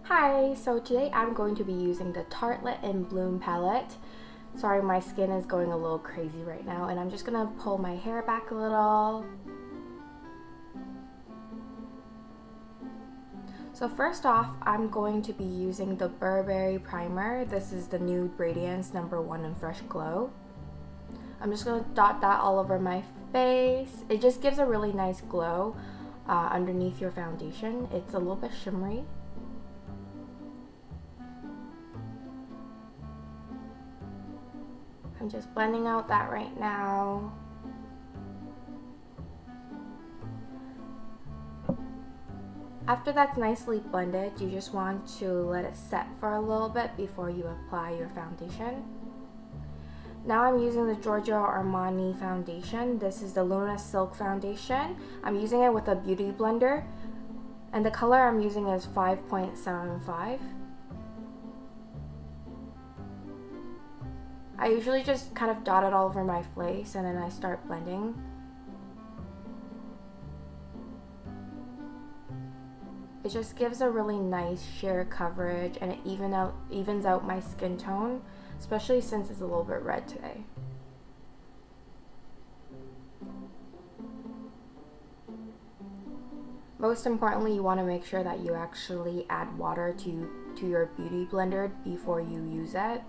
Hi, so today I'm going to be using the Tartelette in Bloom palette. Sorry, my skin is going a little crazy right now, and I'm just gonna pull my hair back a little. So first off, I'm going to be using the Burberry primer. This is the Nude Radiance number 1 in Fresh Glow. I'm just gonna dot that all over my face. It just gives a really nice glow underneath your foundation. It's a little bit shimmery. I'm just blending out that right now. After that's nicely blended, you just want to let it set for a little bit before you apply your foundation. Now I'm using the Giorgio Armani foundation. This is the Luna Silk foundation. I'm using it with a beauty blender, and the color I'm using is 5.75. I usually just kind of dot it all over my face and then I start blending. It just gives a really nice sheer coverage, and it evens out my skin tone, especially since it's a little bit red today. Most importantly, you want to make sure that you actually add water to your beauty blender before you use it.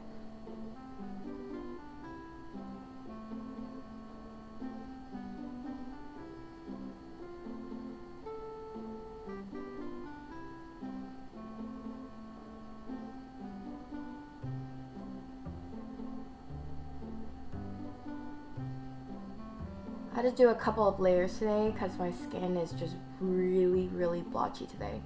I had to do a couple of layers today because my skin is just really blotchy today.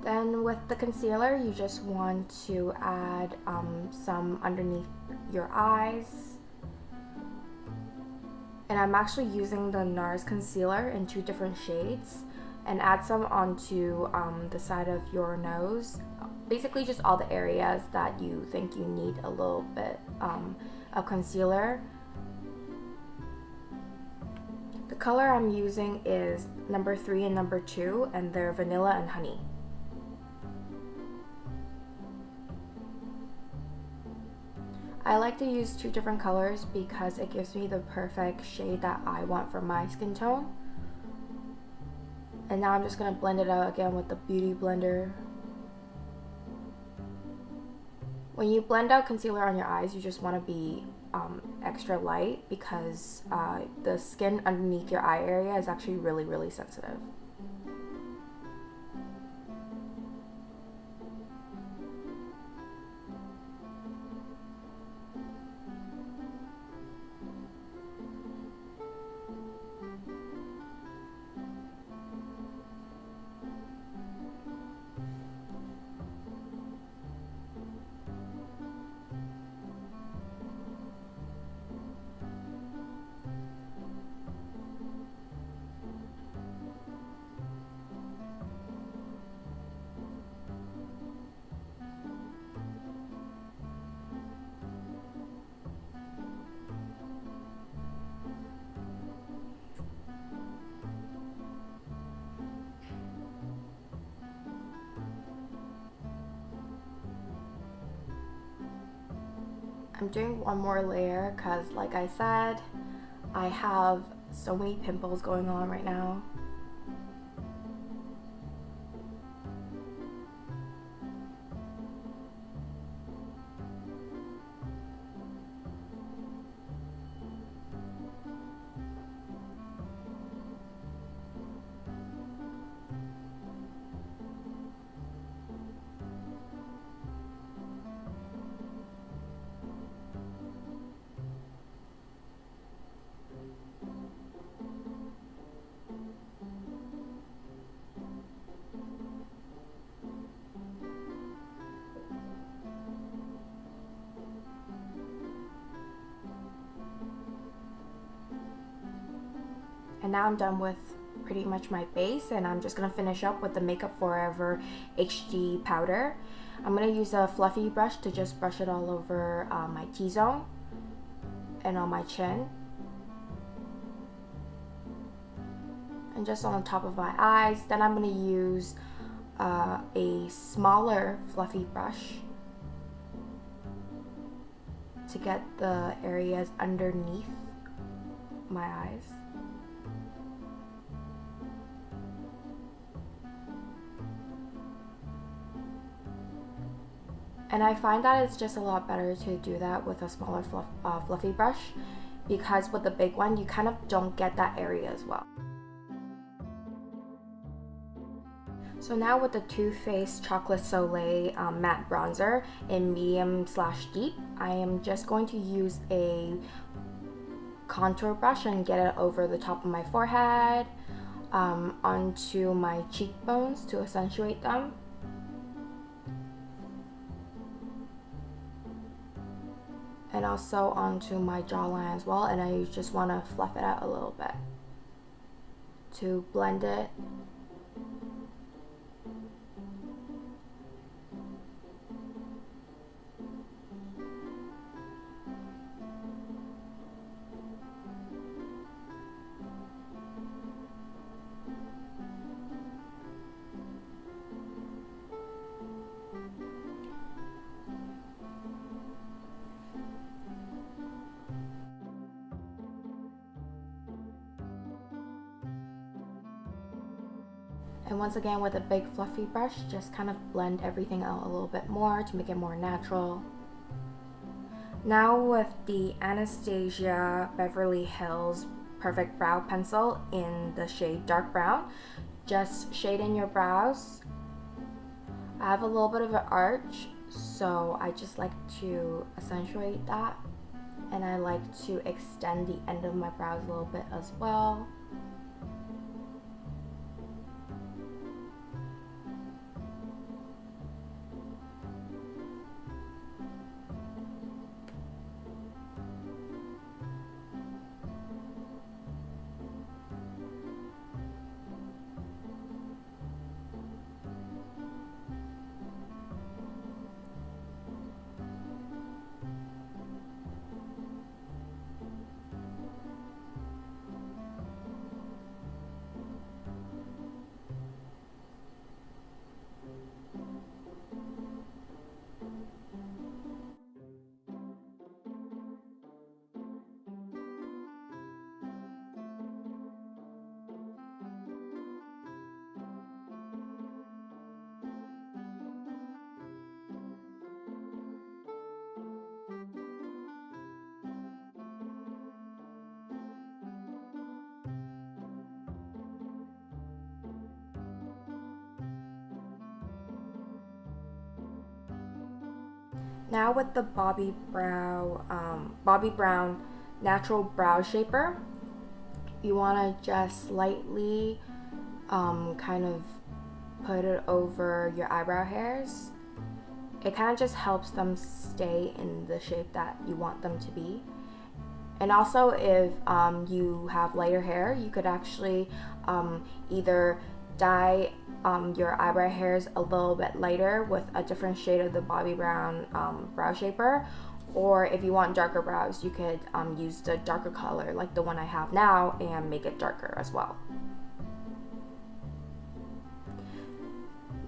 Then with the concealer, you just want to add some underneath your eyes. And I'm actually using the NARS concealer in 2 different shades, and add some onto the side of your nose. Basically just all the areas that you think you need a little bit of concealer. The color I'm using is number 3 and number 2, and they're vanilla and honey. I like to use 2 different colors because it gives me the perfect shade that I want for my skin tone. And now I'm just going to blend it out again with the Beauty Blender. When you blend out concealer on your eyes, you just want to be extra light because the skin underneath your eye area is actually really sensitive. I'm doing one more layer because, like I said, I have so many pimples going on right now. And now I'm done with pretty much my base, and I'm just gonna finish up with the Makeup Forever HD powder. I'm gonna use a fluffy brush to just brush it all over my T-zone and on my chin. and just on the top of my eyes. Then I'm going to use a smaller fluffy brush to get the areas underneath my eyes. And I find that it's just a lot better to do that with a smaller fluffy brush, because with the big one you kind of don't get that area as well. So now with the Too Faced Chocolate Soleil matte bronzer in medium/deep, I am just going to use a contour brush and get it over the top of my forehead, onto my cheekbones to accentuate them. And also onto my jawline as well, and I just want to fluff it out a little bit to blend it. And once again, with a big fluffy brush, just kind of blend everything out a little bit more to make it more natural. Now with the Anastasia Beverly Hills Perfect Brow Pencil in the shade Dark Brown, just shade in your brows. I have a little bit of an arch, so I just like to accentuate that. And I like to extend the end of my brows a little bit as well. Now with the Bobbi Brown Natural Brow Shaper, you want to just slightly kind of put it over your eyebrow hairs. It kind of just helps them stay in the shape that you want them to be. And also, if you have lighter hair, you could actually either dye your eyebrow hairs a little bit lighter with a different shade of the Bobbi Brown brow shaper, or if you want darker brows, you could use the darker color like the one I have now and make it darker as well.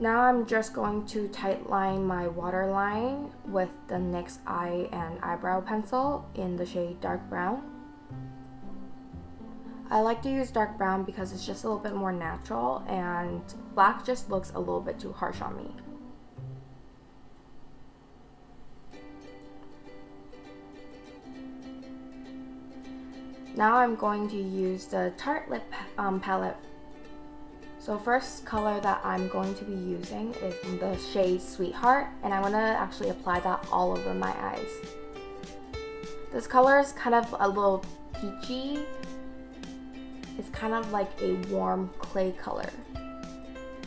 Now I'm just going to tightline my waterline with the NYX eye and eyebrow pencil in the shade Dark Brown. I like to use dark brown because it's just a little bit more natural, and black just looks a little bit too harsh on me. Now I'm going to use the Tarte Lip palette. So first color that I'm going to be using is the shade Sweetheart, and I want to actually apply that all over my eyes. This color is kind of a little peachy. It's kind of like a warm clay color.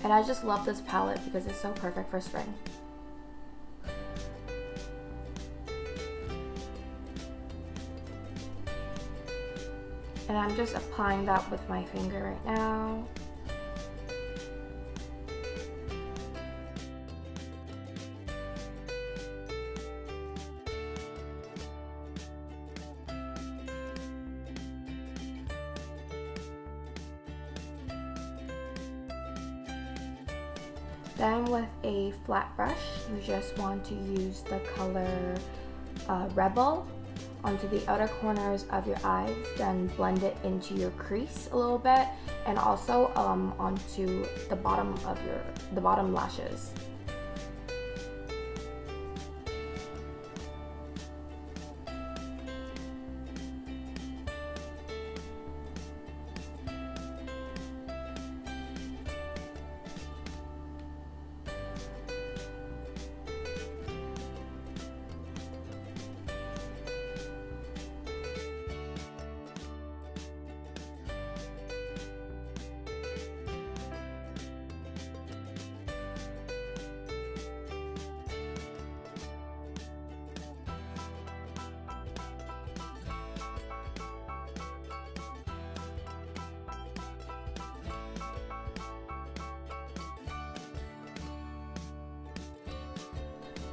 And I just love this palette because it's so perfect for spring. And I'm just applying that with my finger right now. Then with a flat brush, you just want to use the color Rebel onto the outer corners of your eyes, then blend it into your crease a little bit, and also onto the bottom lashes.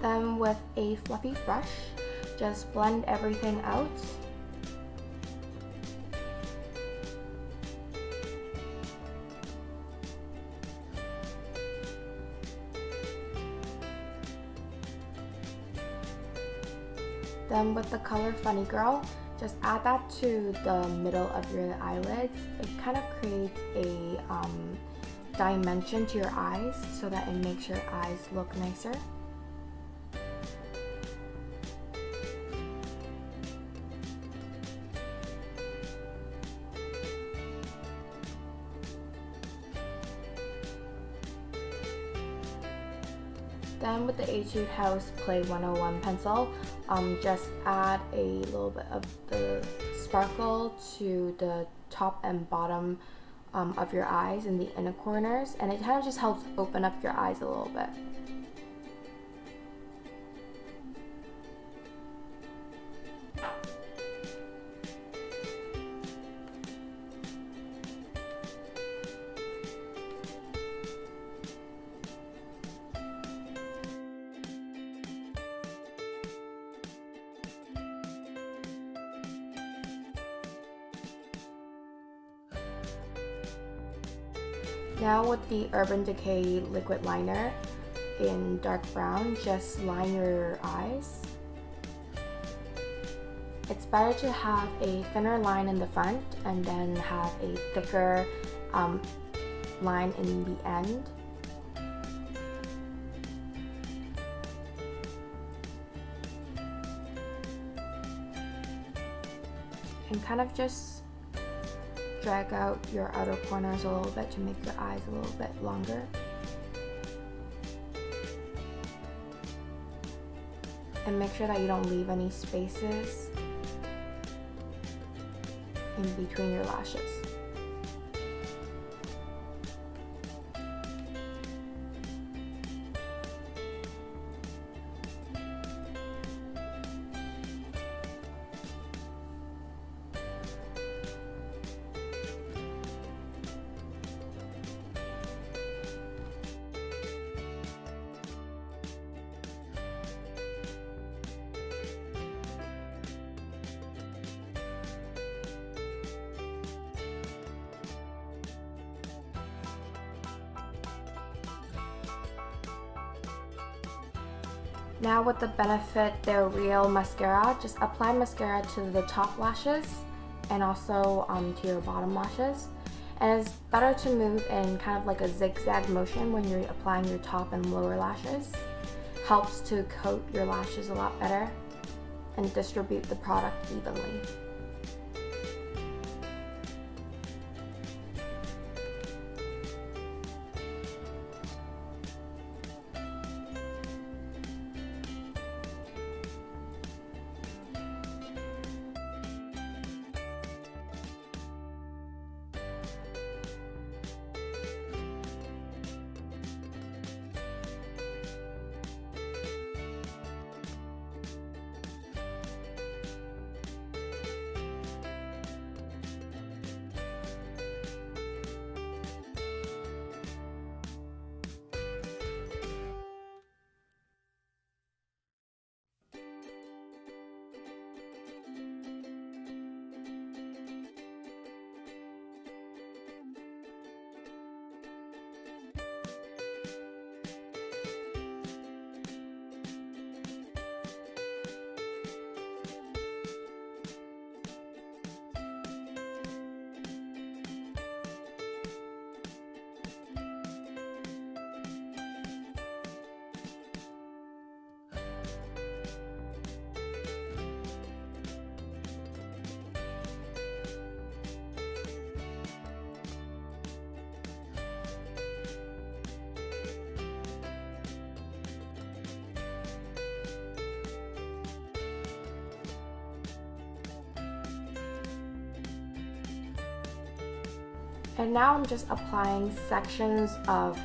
Then with a fluffy brush, just blend everything out. Then with the color Funny Girl, just add that to the middle of your eyelids. It kind of creates a dimension to your eyes so that it makes your eyes look nicer. Then with the Etude House Play 101 pencil, just add a little bit of the sparkle to the top and bottom of your eyes in the inner corners, and it kind of just helps open up your eyes a little bit. Now with the Urban Decay liquid liner in dark brown, just line your eyes. It's better to have a thinner line in the front and then have a thicker line in the end. And kind of just drag out your outer corners a little bit to make your eyes a little bit longer. And make sure that you don't leave any spaces in between your lashes. Now with the Benefit They're Real mascara, just apply mascara to the top lashes and also to your bottom lashes. And it's better to move in kind of like a zigzag motion when you're applying your top and lower lashes. Helps to coat your lashes a lot better and distribute the product evenly. And now I'm just applying sections of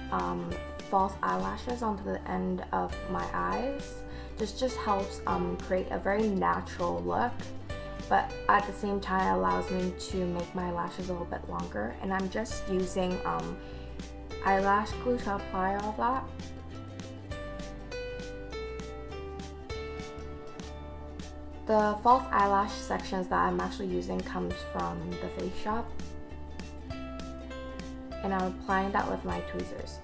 false eyelashes onto the end of my eyes. This just helps create a very natural look, but at the same time allows me to make my lashes a little bit longer. And I'm just using eyelash glue to apply all that. The false eyelash sections that I'm actually using comes from the Face Shop. And I'm applying that with my tweezers.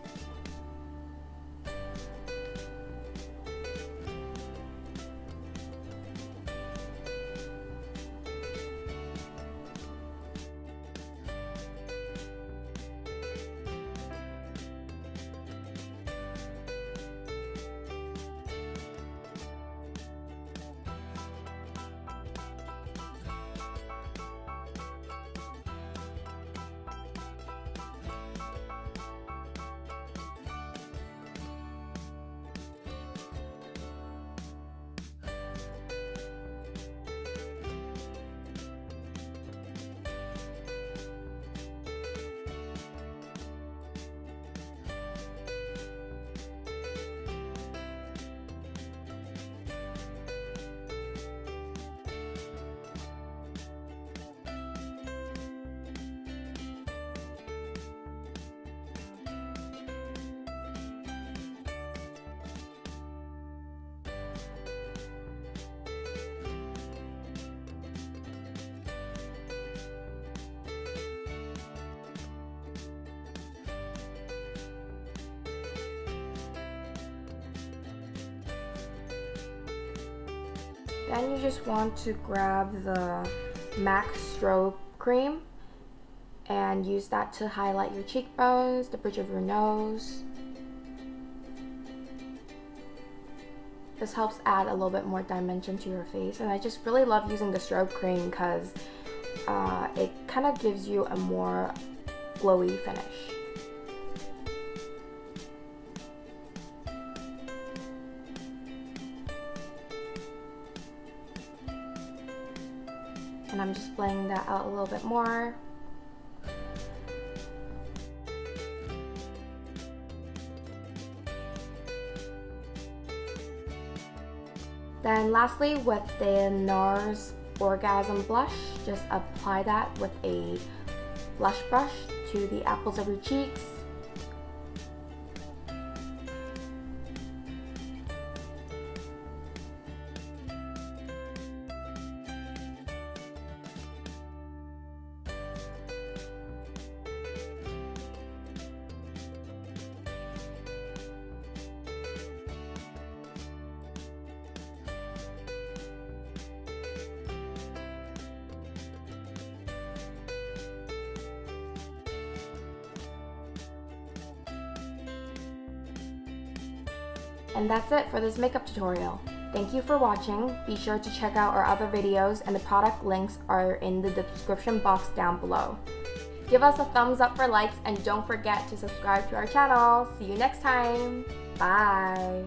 Then you just want to grab the MAC Strobe Cream and use that to highlight your cheekbones, the bridge of your nose. This helps add a little bit more dimension to your face, and I just really love using the strobe cream because it kind of gives you a more glowy finish. And I'm just blending that out a little bit more. Then lastly, with the NARS Orgasm Blush, just apply that with a blush brush to the apples of your cheeks. And that's it for this makeup tutorial. Thank you for watching. Be sure to check out our other videos, and the product links are in the description box down below. Give us a thumbs up for likes, and don't forget to subscribe to our channel. See you next time. Bye.